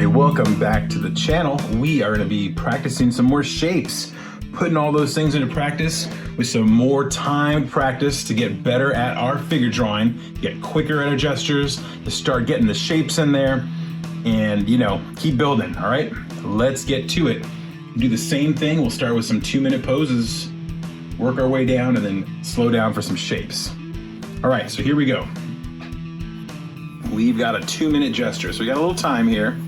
everybody, welcome back to the channel. We are going to be practicing some more shapes, putting all those things into practice with some more timed practice to get better at our figure drawing, get quicker at our gestures, to start getting the shapes in there, and keep building. All right, let's get to it. Do the same thing. We'll start with some 2-minute poses, work our way down, and then slow down for some shapes. All right, so here we go. We've got a 2-minute gesture, so we got a little time here.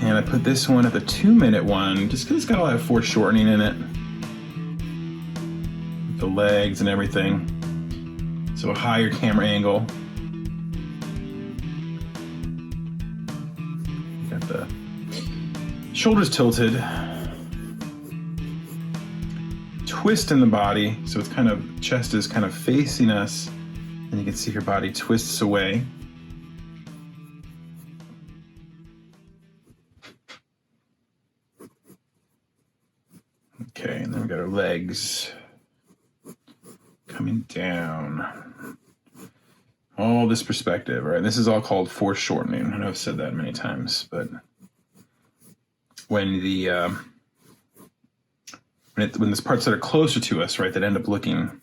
And I put this one at the 2-minute one, just because it's got a lot of foreshortening in it. The legs and everything. So a higher camera angle. Got the shoulders tilted. Twist in the body, so it's kind of, chest is kind of facing us. And you can see her body twists away. Okay, and then we got our legs coming down. All this perspective, right? This is all called foreshortening. I know I've said that many times, but when there's parts that are closer to us, right, that end up looking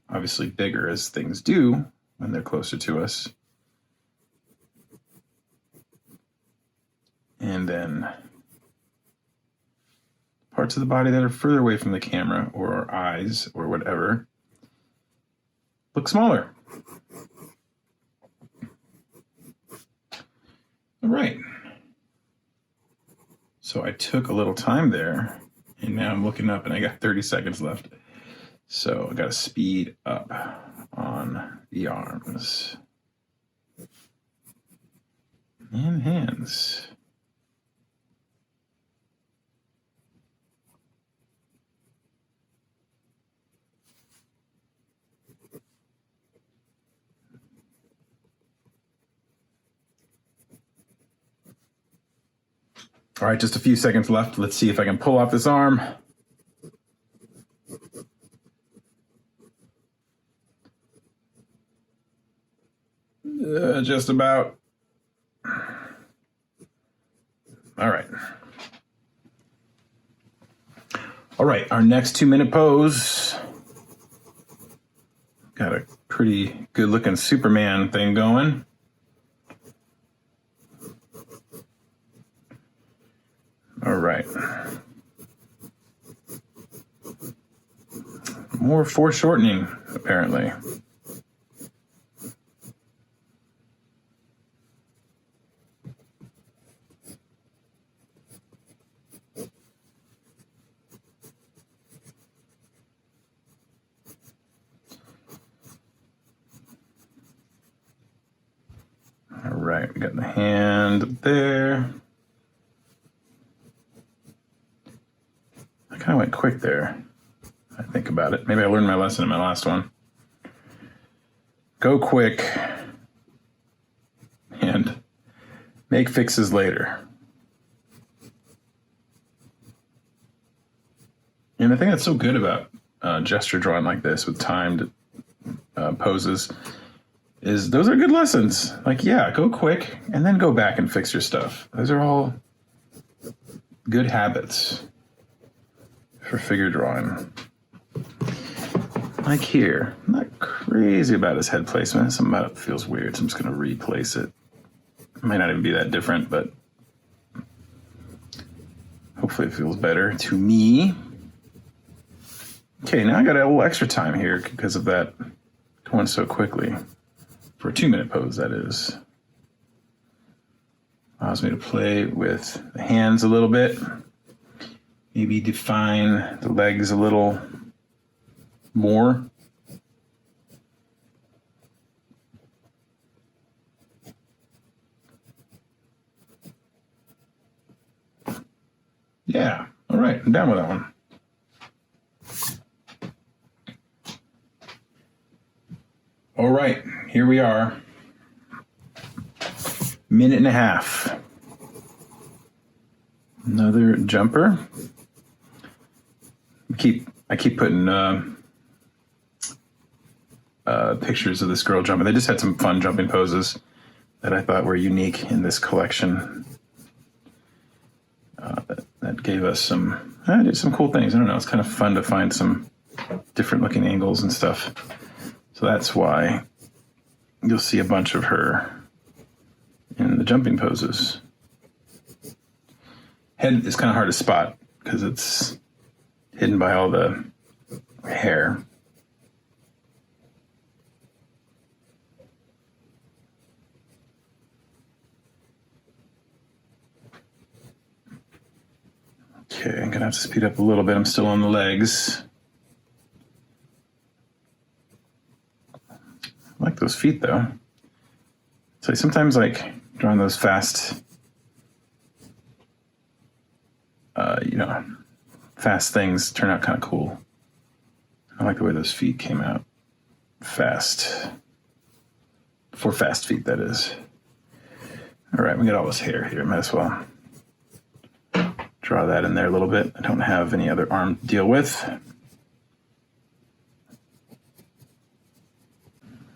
obviously bigger, as things do when they're closer to us. And then parts of the body that are further away from the camera or our eyes or whatever look smaller. All right. So I took a little time there, and now I'm looking up and I got 30 seconds left. So I got to speed up on the arms and hands. All right, just a few seconds left. Let's see if I can pull off this arm. Just about. All right. All right, our next 2-minute pose. Got a pretty good looking Superman thing going. All right. More foreshortening, apparently. All right, we got the hand there. I kind of went quick there. I think about it. Maybe I learned my lesson in my last one. Go quick and make fixes later. And the thing that's so good about gesture drawing like this with timed poses is those are good lessons. Like, yeah, go quick and then go back and fix your stuff. Those are all good habits for figure drawing. Like here, I'm not crazy about his head placement. Something about it feels weird, so I'm just going to replace it. It might not even be that different, but hopefully it feels better to me. Okay, now I got a little extra time here because of that going so quickly. For a 2-minute pose, that is. Allows me to play with the hands a little bit. Maybe define the legs a little more. Yeah, all right, I'm down with that one. All right, here we are. 1.5 minutes. Another jumper. I keep putting pictures of this girl jumping. They just had some fun jumping poses that I thought were unique in this collection. That gave us some cool things. I don't know. It's kind of fun to find some different looking angles and stuff. So that's why you'll see a bunch of her in the jumping poses. Head is kind of hard to spot because it's hidden by all the hair. Okay, I'm gonna have to speed up a little bit. I'm still on the legs. I like those feet though. So sometimes like drawing those fast, fast things turn out kind of cool. I like the way those feet came out fast. For fast feet, that is. All right, we got all this hair here. Might as well draw that in there a little bit. I don't have any other arm to deal with.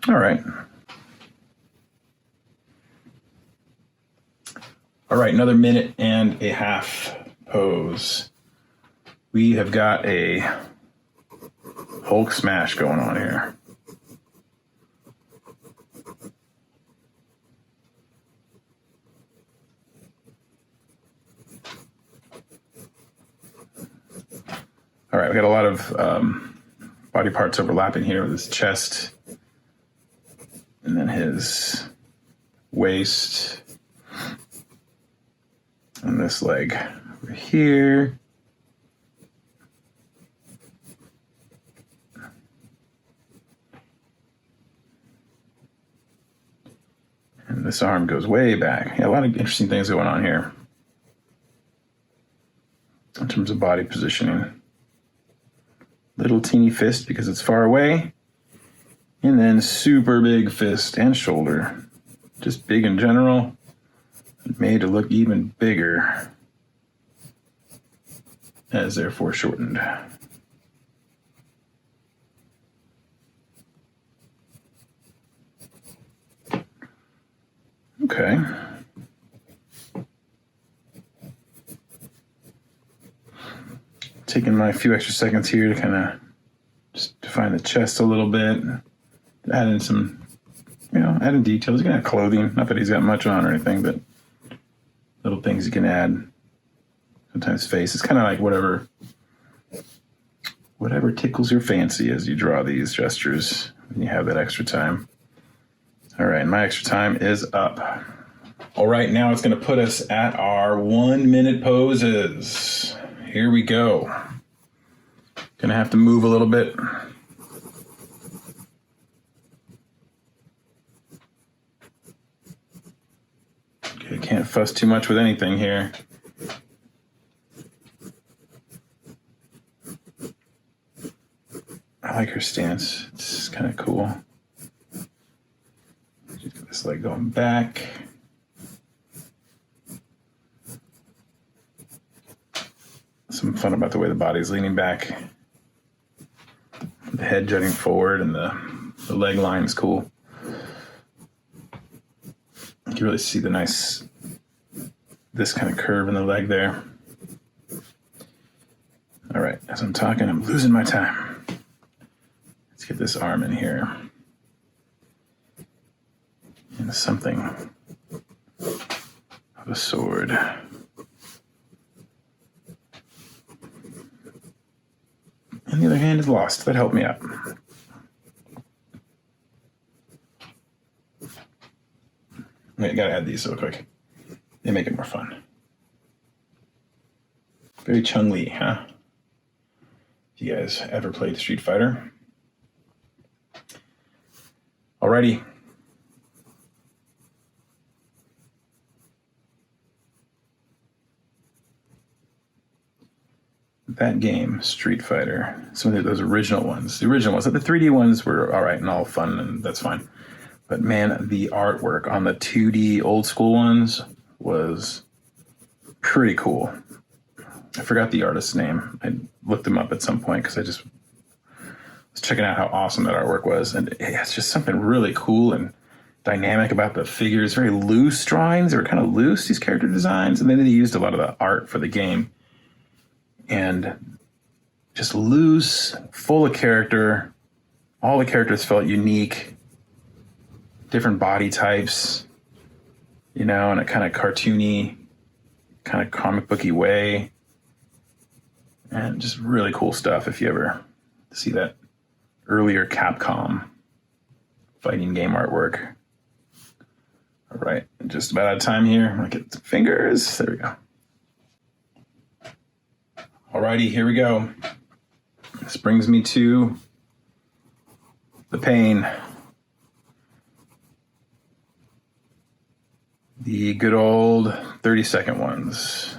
All right. All right, another 1.5 minute pose. We have got a Hulk smash going on here. All right, we got a lot of body parts overlapping here with his chest and then his waist and this leg over here. And this arm goes way back. Yeah, a lot of interesting things going on here in terms of body positioning. Little teeny fist because it's far away, and then super big fist and shoulder. Just big in general, made to look even bigger as they're foreshortened. Okay. Taking my few extra seconds here to kind of just define the chest a little bit, add in some, add in details. You can add clothing, not that he's got much on or anything, but little things you can add. Sometimes face. It's kind of like whatever tickles your fancy as you draw these gestures when you have that extra time. All right, my extra time is up. All right, now it's going to put us at our 1 minute poses. Here we go. Gonna have to move a little bit. Okay, can't fuss too much with anything here. I like her stance. It's kind of cool. Just get this leg going back. Some fun about the way the body's leaning back. The head jutting forward and the leg line is cool. You can really see this kind of curve in the leg there. All right, as I'm talking, I'm losing my time. Let's get this arm in here. And something of a sword. And the other hand is lost. That helped me out. Wait, gotta add these real quick. They make it more fun. Very Chun-Li, huh? If you guys ever played Street Fighter. Alrighty. That game, Street Fighter, some of those original ones, the 3D ones were all right and all fun, and that's fine. But man, the artwork on the 2D old school ones was pretty cool. I forgot the artist's name. I looked him up at some point because I just was checking out how awesome that artwork was. And it's just something really cool and dynamic about the figures. Very loose drawings. They were kind of loose, these character designs. And then they used a lot of the art for the game. And just loose, full of character. All the characters felt unique. Different body types, in a kind of cartoony, kind of comic booky way. And just really cool stuff if you ever see that earlier Capcom fighting game artwork. All right, just about out of time here. I'm gonna get some fingers. There we go. Alrighty, here we go. This brings me to the pain. The good old 30-second ones.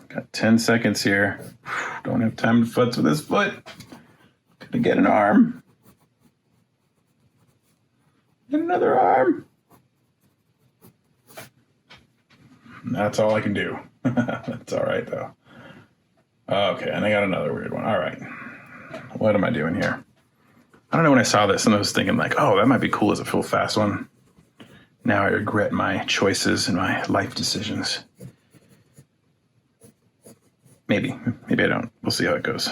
Got 10 seconds here. Don't have time to futz with this foot. Gonna get an arm. Get another arm. That's all I can do. That's all right, though. Okay, and I got another weird one. All right. What am I doing here? I don't know, when I saw this and I was thinking like, oh, that might be cool as a full fast one. Now I regret my choices and my life decisions. Maybe I don't. We'll see how it goes.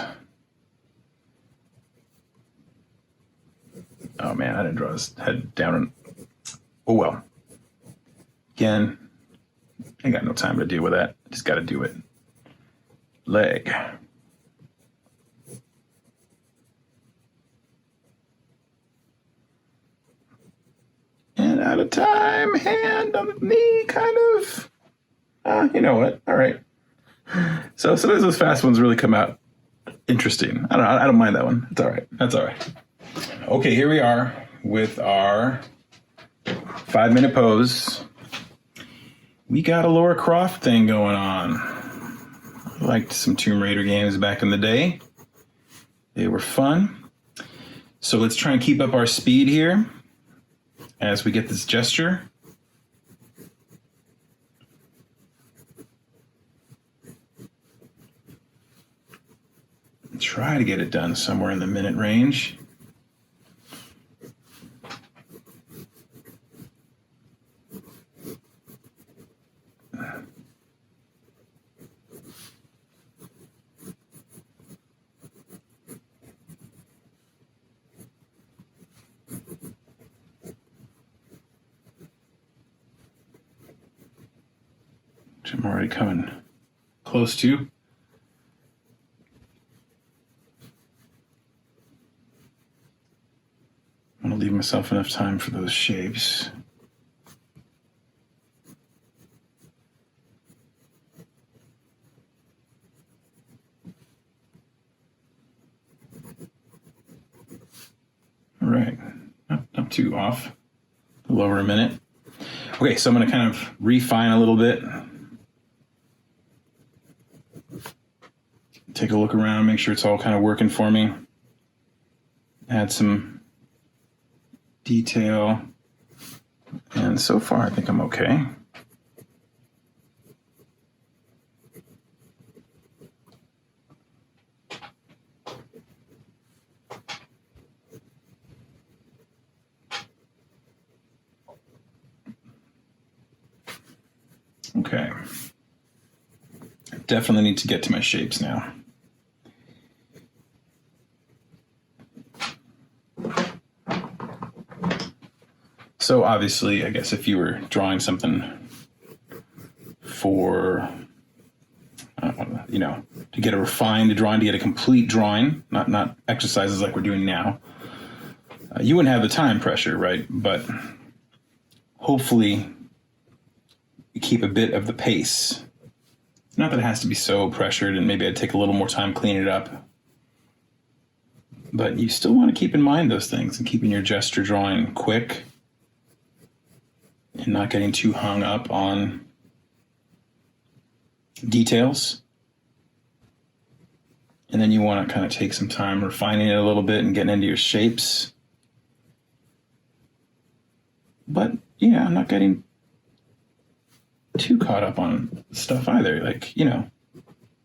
Oh man, I didn't draw his head down. Oh well. Again, I got no time to deal with that. Just got to do it. Leg. And out of time. Hand on the knee, kind of. You know what? All right. So sometimes those fast ones really come out interesting. I don't know. I don't mind that one. It's all right. That's all right. Okay, here we are with our 5-minute pose. We got a Lara Croft thing going on. I liked some Tomb Raider games back in the day. They were fun. So let's try and keep up our speed here as we get this gesture. Try to get it done somewhere in the minute range. Which I'm already coming close to. I'm going to leave myself enough time for those shapes. All right, not too off, a little over a minute. Okay, so I'm going to kind of refine a little bit. Take a look around, make sure it's all kind of working for me. Add some detail, and so far I think I'm okay. Okay, I definitely need to get to my shapes now. So obviously, I guess if you were drawing something for, to get a refined drawing, to get a complete drawing, not exercises like we're doing now, you wouldn't have the time pressure, right? But hopefully you keep a bit of the pace. Not that it has to be so pressured, and maybe I'd take a little more time cleaning it up. But you still want to keep in mind those things and keeping your gesture drawing quick and not getting too hung up on details. And then you want to kind of take some time refining it a little bit and getting into your shapes. But yeah, I'm not getting too caught up on stuff either. Like, you know,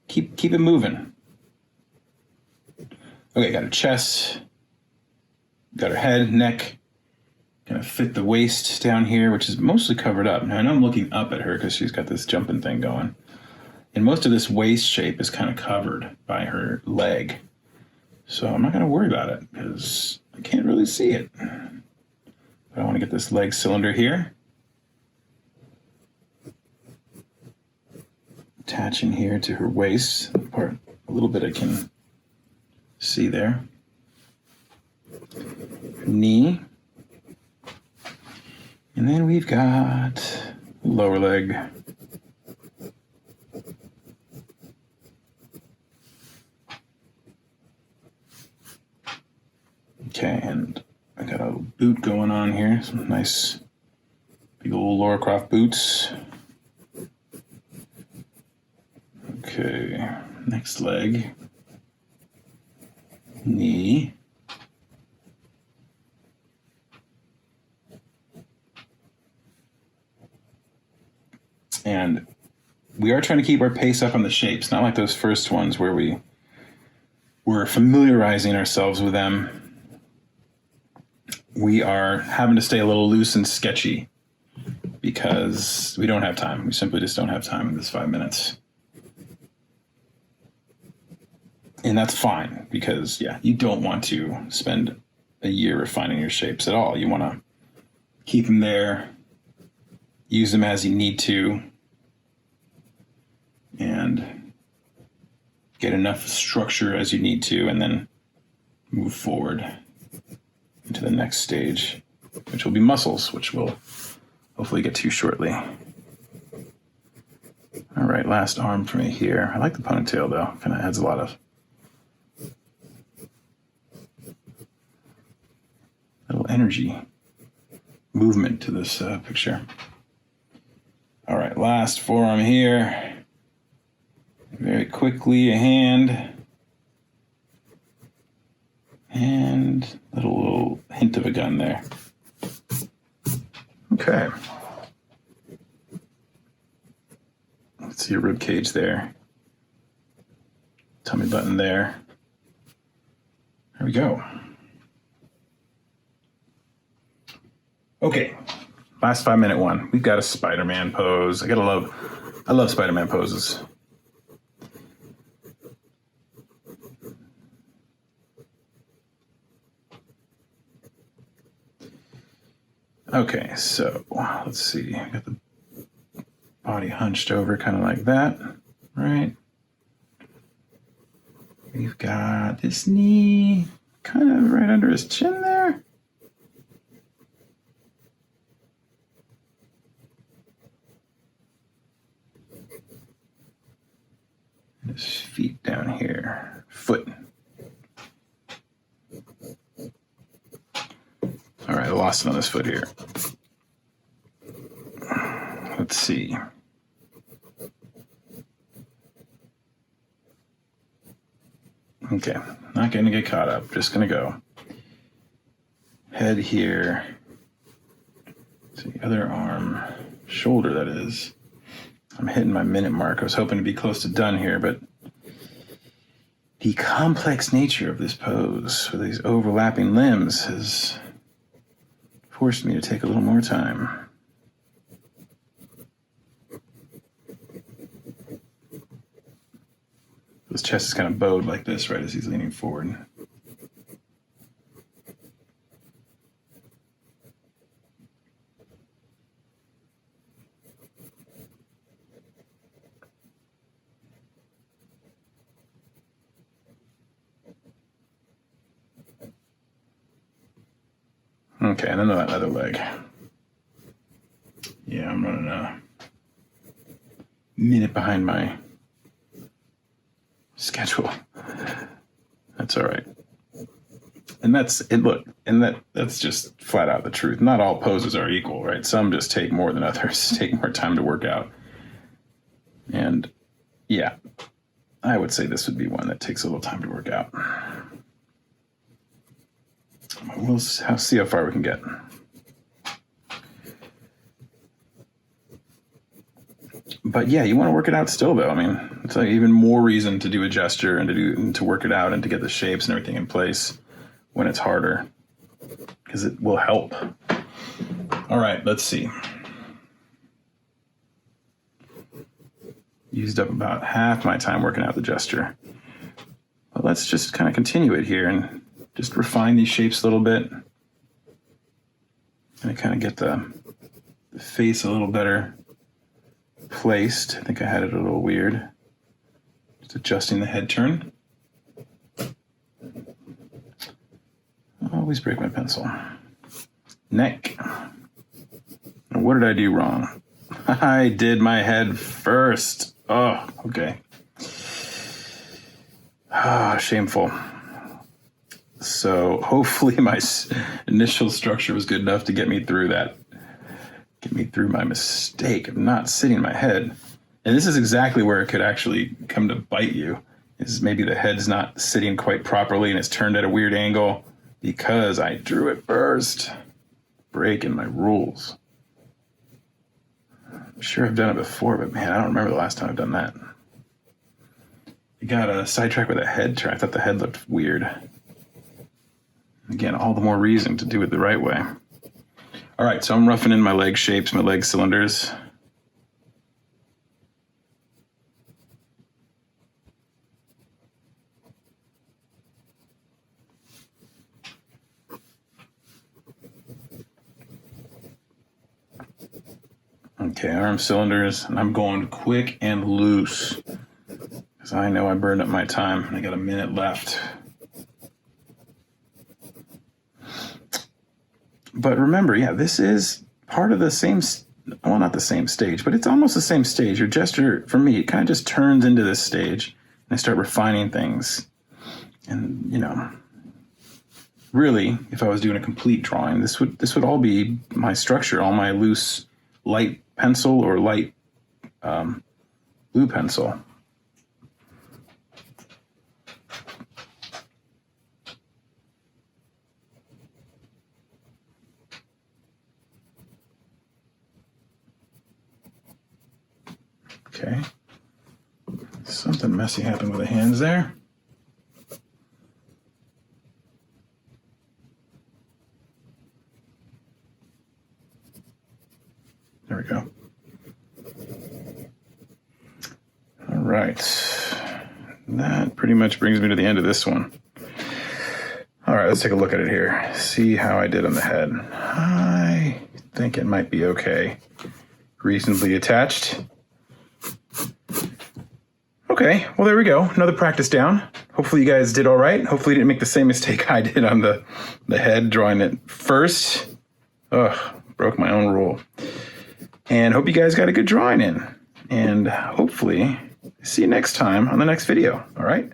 keep it moving. Okay, got her chest, got her head, neck. Gonna fit the waist down here, which is mostly covered up. Now I know I'm looking up at her because she's got this jumping thing going. And most of this waist shape is kind of covered by her leg. So I'm not gonna worry about it because I can't really see it. But I want to get this leg cylinder here. Attaching here to her waist part. A little bit I can see there. Her knee. And then we've got lower leg. Okay, and I got a boot going on here. Some nice big old Lara Croft boots. Okay, next leg. Knee. And we are trying to keep our pace up on the shapes, not like those first ones where we were familiarizing ourselves with them. We are having to stay a little loose and sketchy because we don't have time. We simply just don't have time in this 5 minutes. And that's fine because, yeah, you don't want to spend a year refining your shapes at all. You want to keep them there, use them as you need to, and get enough structure as you need to, and then move forward into the next stage, which will be muscles, which we'll hopefully get to shortly. All right, last arm for me here. I like the ponytail though, kind of adds a lot of little energy, movement to this picture. All right, last forearm here. Very quickly, a hand. And a little hint of a gun there. Okay. Let's see your rib cage there. Tummy button there. There we go. Okay, last 5 minute one. We've got a Spider-Man pose. I love Spider-Man poses. Okay, so let's see. I got the body hunched over kind of like that, right? We've got this knee kind of right under his chin there. His feet down here, foot. All right, I lost it on this foot here. Let's see. Okay, not going to get caught up. Just going to go. Head here. Let's see, other arm, shoulder that is. I'm hitting my minute mark. I was hoping to be close to done here, but the complex nature of this pose with these overlapping limbs has forced me to take a little more time. His chest is kind of bowed like this, right, as he's leaning forward. Okay, and then that other leg. Yeah, I'm running a minute behind my schedule. That's all right. And that's it. Look, and that's just flat out the truth. Not all poses are equal, right? Some just take more than others, take more time to work out. And yeah, I would say this would be one that takes a little time to work out. We'll see how far we can get. But yeah, you want to work it out still, though. I mean, it's like even more reason to do a gesture and to work it out and to get the shapes and everything in place when it's harder, because it will help. All right, let's see. Used up about half my time working out the gesture. But let's just kind of continue it here and just refine these shapes a little bit. And kind of get the face a little better placed. I think I had it a little weird. Just adjusting the head turn. I always break my pencil. Neck. And what did I do wrong? I did my head first. Oh, okay. Ah, shameful. So hopefully my initial structure was good enough to get me through that. Get me through my mistake of not sitting my head. And this is exactly where it could actually come to bite you, is maybe the head's not sitting quite properly and it's turned at a weird angle because I drew it first. Breaking my rules. I'm sure I've done it before, but man, I don't remember the last time I've done that. You got a sidetrack with a head turn. I thought the head looked weird. Again, all the more reason to do it the right way. All right, so I'm roughing in my leg shapes, my leg cylinders. Okay, arm cylinders, and I'm going quick and loose because I know I burned up my time and I got a minute left. But remember, yeah, this is part of the same, well, not the same stage, but it's almost the same stage. Your gesture, for me, it kind of just turns into this stage and I start refining things. And, you know, really, if I was doing a complete drawing, this would all be my structure, all my loose, light pencil or light blue pencil. Okay, something messy happened with the hands there. There we go. All right, that pretty much brings me to the end of this one. All right, let's take a look at it here. See how I did on the head. I think it might be okay. Reasonably attached. Okay, well, there we go. Another practice down. Hopefully you guys did all right. Hopefully you didn't make the same mistake I did on the head, drawing it first. Ugh, broke my own rule. And hope you guys got a good drawing in. And hopefully see you next time on the next video. All right?